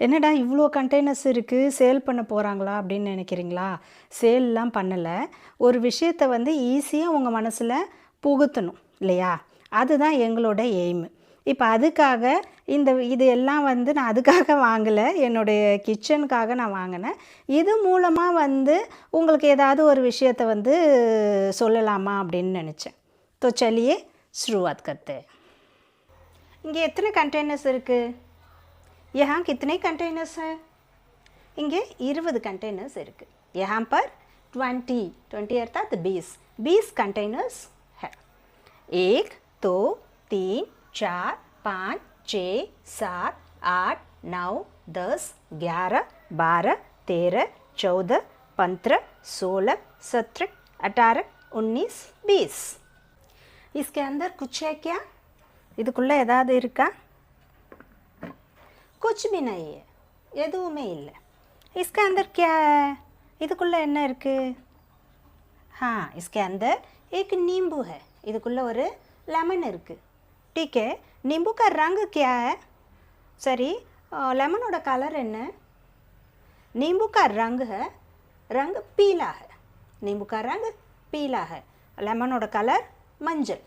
என்னடா இவ்வளோ கண்டெய்னர்ஸ் இருக்குது, சேல் பண்ண போகிறாங்களா அப்படின்னு நினைக்கிறீங்களா? சேல்லாம் பண்ணலை. ஒரு விஷயத்தை வந்து ஈஸியாக உங்கள் மனசில் புகுத்தணும் இல்லையா? அதுதான் எங்களோட எய்மு. இப்போ அதுக்காக இது எல்லாம் வந்து நான் அதுக்காக வாங்கலை, என்னுடைய கிச்சனுக்காக நான் வாங்கினேன். இது மூலமாக வந்து உங்களுக்கு ஏதாவது ஒரு விஷயத்தை வந்து சொல்லலாமா அப்படின்னு நினச்சேன். तो चलिए शुरुआत करते हैं. இங்கே எத்தனை கண்டெய்னர்ஸ் இருக்குது? यहाँ कितने कंटेनर्स हैं? इनके 20 कंटेनर्स है. यहाँ पर 20 अर्थात 20 कंटेनर्स है. 1 2 3 4 5 6 7 8 9 10 11 12 13 14 15 16 17 18 19 20. इसके अंदर कुछ है क्या? இதுக்குள்ளே ஏதாவது இருக்கா? कुछ भी नहीं है, எதுவுமே இல்லை. इसके अंदर क्या है? இதுக்குள்ளே என்ன இருக்குது? हाँ, इसके अंदर एक नींबू है. இதுக்குள்ளே ஒரு லெமன் இருக்குது. ठीक है, नींबू का रंग क्या है? சரி, லெமனோட கலர் என்ன? नींबू का रंग है, रंग पीला है. नींबू का रंग पीला है. லெமனோட கலர் மஞ்சள்.